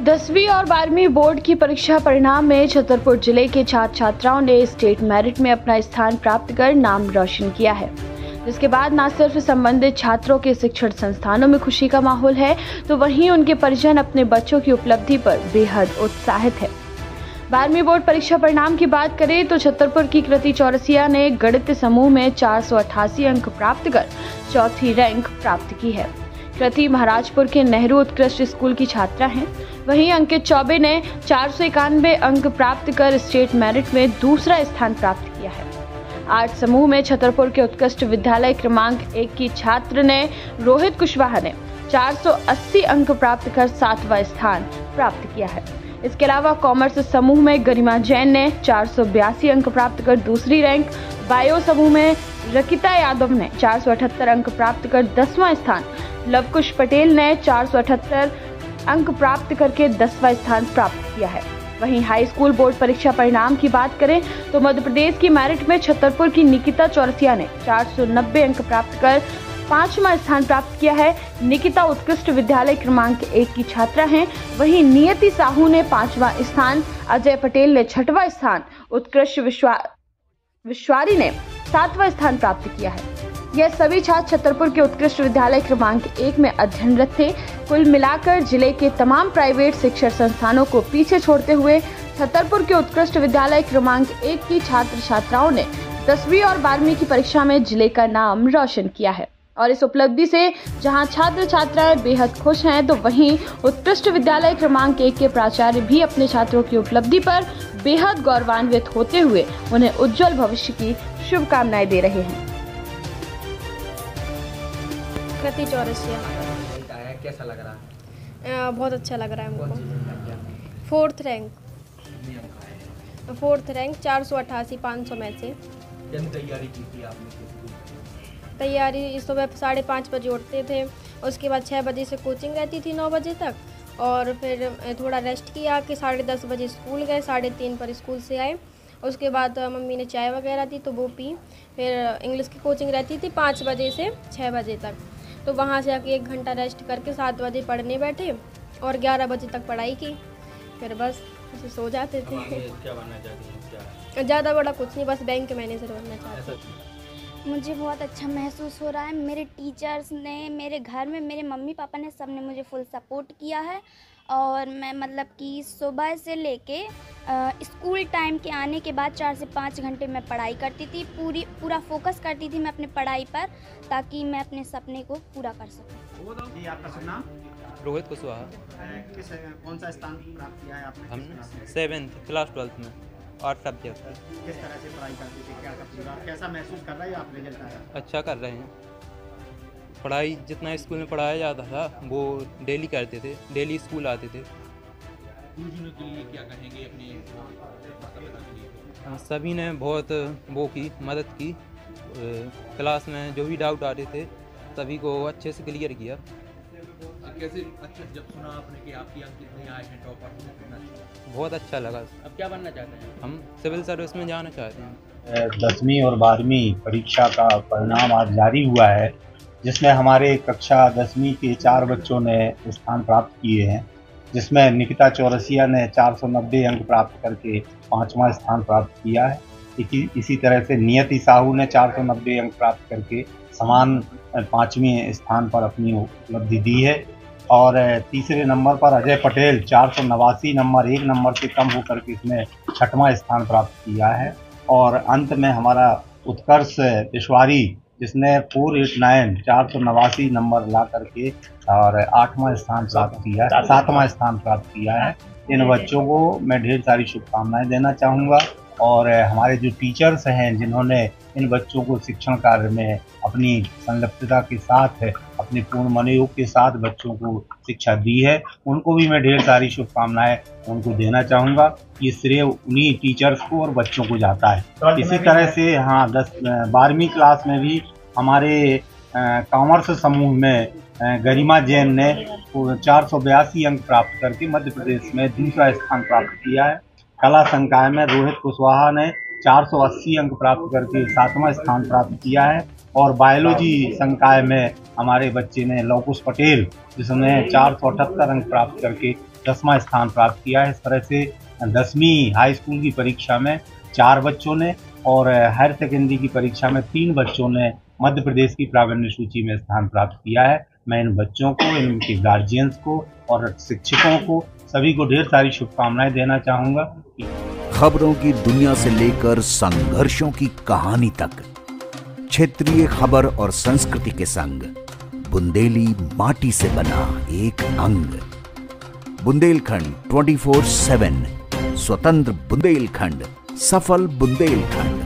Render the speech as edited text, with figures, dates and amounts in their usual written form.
10वीं और 12वीं बोर्ड की परीक्षा परिणाम में छतरपुर जिले के छात्र छात्राओं ने स्टेट मेरिट में अपना स्थान प्राप्त कर नाम रोशन किया है, जिसके बाद न सिर्फ संबंधित छात्रों के शिक्षण संस्थानों में खुशी का माहौल है, तो वहीं उनके परिजन अपने बच्चों की उपलब्धि पर बेहद उत्साहित है। 12वीं बोर्ड परीक्षा परिणाम की बात करें तो छतरपुर की कृति चौरसिया ने गणित समूह में 488 अंक प्राप्त कर चौथी रैंक प्राप्त की है। कृति महाराजपुर के नेहरू उत्कृष्ट स्कूल की छात्रा हैं। वहीं अंकित चौबे ने 491 अंक प्राप्त कर स्टेट मेरिट में दूसरा स्थान प्राप्त किया है। आर्ट समूह में छतरपुर के उत्कृष्ट विद्यालय क्रमांक 1 की छात्र ने रोहित कुशवाहा ने 480 अंक प्राप्त कर 7वां स्थान प्राप्त किया है। इसके अलावा कॉमर्स समूह में गरिमा जैन ने 482 अंक प्राप्त कर दूसरी रैंक, बायो समूह में रकिता यादव ने 478 अंक प्राप्त कर 10वां स्थान, लवकुश पटेल ने 478 अंक प्राप्त करके 10वां स्थान प्राप्त किया है। वहीं हाई स्कूल बोर्ड परीक्षा परिणाम की बात करें तो मध्य प्रदेश की मेरिट में छतरपुर की निकिता चौरसिया ने 490 अंक प्राप्त कर 5वां स्थान प्राप्त किया है। निकिता उत्कृष्ट विद्यालय क्रमांक 1 की छात्रा हैं। वहीं नियति साहू ने 5वां स्थान, अजय पटेल ने 6वां स्थान, उत्कृष्ट विश्वारी ने 7वां स्थान प्राप्त किया है। यह सभी छात्र छतरपुर के उत्कृष्ट विद्यालय क्रमांक 1 में अध्ययनरत थे। कुल मिलाकर जिले के तमाम प्राइवेट शिक्षण संस्थानों को पीछे छोड़ते हुए छतरपुर के उत्कृष्ट विद्यालय क्रमांक 1 की छात्र छात्राओं ने 10वीं और 12वीं की परीक्षा में जिले का नाम रोशन किया है। और इस उपलब्धि से जहां छात्र छात्राएं बेहद खुश हैं, तो वहीं उत्कृष्ट विद्यालय क्रमांक 1 के प्राचार्य भी अपने छात्रों की उपलब्धि पर बेहद गौरवान्वित होते हुए उन्हें उज्जवल भविष्य की शुभकामनाएं दे रहे हैं। कृति चौरसिया। कैसा लग रहा है? बहुत अच्छा लग रहा है हमको। फोर्थ रैंक 488 500 में से। तैयारी की थी आपने? तैयारी सुबह 5:30 बजे उठते थे, उसके बाद 6 बजे से कोचिंग रहती थी 9 बजे तक, और फिर थोड़ा रेस्ट किया कि 10:30 बजे स्कूल गए, 3:30 पर स्कूल से आए। उसके बाद मम्मी ने चाय वगैरह दी तो वो पी। फिर इंग्लिश की कोचिंग रहती थी 5 बजे से 6 बजे तक, तो वहाँ से आके 1 घंटा रेस्ट करके 7 बजे पढ़ने बैठे और 11 बजे तक पढ़ाई की। फिर बस सो जाते थे। क्या बनना चाहती हैं? ज़्यादा बड़ा कुछ नहीं, बस बैंक मैनेजर बनना चाहते थे। मुझे बहुत अच्छा महसूस हो रहा है। मेरे टीचर्स ने, मेरे घर में मेरे मम्मी पापा ने, सबने मुझे फुल सपोर्ट किया है। और मैं मतलब कि सुबह से लेके स्कूल टाइम के आने के बाद 4 से 5 घंटे मैं पढ़ाई करती थी। पूरा फोकस करती थी मैं अपने पढ़ाई पर, ताकि मैं अपने सपने को पूरा कर सकूं। जी, आपका शुभ नाम? रोहित कुशवाहा। कौन सा स्थान प्राप्त किया है आपने? हम 7th क्लास 12th में और सब्जेक्ट। किस तरह से पढ़ाई करते थे? क्या पूरा कैसा महसूस कर रहे हैं आप? रिजल्ट आया अच्छा कर रहे हैं। पढ़ाई जितना स्कूल में पढ़ाया जाता था वो डेली करते थे, डेली स्कूल आते थे। के लिए क्या कहेंगे अपने माता-पिता के लिए? सभी ने बहुत वो की मदद की। क्लास में जो भी डाउट आते थे सभी को अच्छे से क्लियर किया। कैसे अच्छा जब सुना आपने कि आपके अंक कितने आए हैं, टॉपर? बहुत अच्छा लगा। अब क्या बनना चाहते हैं? हम सिविल सर्विस में जाना चाहते हैं। 10वीं और 12वीं परीक्षा का परिणाम आज जारी हुआ है, जिसमें हमारे कक्षा 10वीं के 4 बच्चों ने स्थान प्राप्त किए हैं, जिसमें निकिता चौरसिया ने 490 अंक प्राप्त करके 5वां स्थान प्राप्त किया है। इसी तरह से नियति साहू ने 490 अंक प्राप्त करके समान 5वें स्थान पर अपनी उपलब्धि दी है। और तीसरे नंबर पर अजय पटेल 489 नंबर, 1 नंबर से कम होकर के इसमें 6वां स्थान प्राप्त किया है। और अंत में हमारा उत्कर्ष विश्वारी, जिसने 489 489 नंबर ला करके और 8वां स्थान प्राप्त किया, 7वां स्थान प्राप्त किया है। इन बच्चों को मैं ढेर सारी शुभकामनाएं देना चाहूँगा। और हमारे जो टीचर्स हैं, जिन्होंने इन बच्चों को शिक्षण कार्य में अपनी संलिप्तता के साथ, अपने पूर्ण मनोयोग के साथ बच्चों को शिक्षा दी है, उनको भी मैं ढेर सारी शुभकामनाएं उनको देना चाहूँगा। ये श्रेय उन्हीं टीचर्स को और बच्चों को जाता है। इसी तरह से 12वीं क्लास में भी हमारे कॉमर्स समूह में गरिमा जैन ने 482 अंक प्राप्त करके मध्य प्रदेश में दूसरा स्थान प्राप्त किया है। कला संकाय में रोहित कुशवाहा ने 480 अंक प्राप्त करके 7वां स्थान प्राप्त किया है। और बायोलॉजी संकाय में हमारे बच्चे ने लौकुश पटेल, जिसने 478 अंक प्राप्त करके 10वां स्थान प्राप्त किया है। इस तरह से 10वीं हाई स्कूल की परीक्षा में 4 बच्चों ने और हायर सेकेंडरी की परीक्षा में 3 बच्चों ने मध्य प्रदेश की प्रावीण्य सूची में स्थान प्राप्त किया है। मैं इन बच्चों को, इनके गार्जियंस को और शिक्षकों को सभी को ढेर सारी शुभकामनाएं देना चाहूँगा। खबरों की दुनिया से लेकर संघर्षों की कहानी तक, क्षेत्रीय खबर और संस्कृति के संग बुंदेली माटी से बना एक अंग। बुंदेलखंड 24/7, स्वतंत्र बुंदेलखंड, सफल बुंदेलखंड।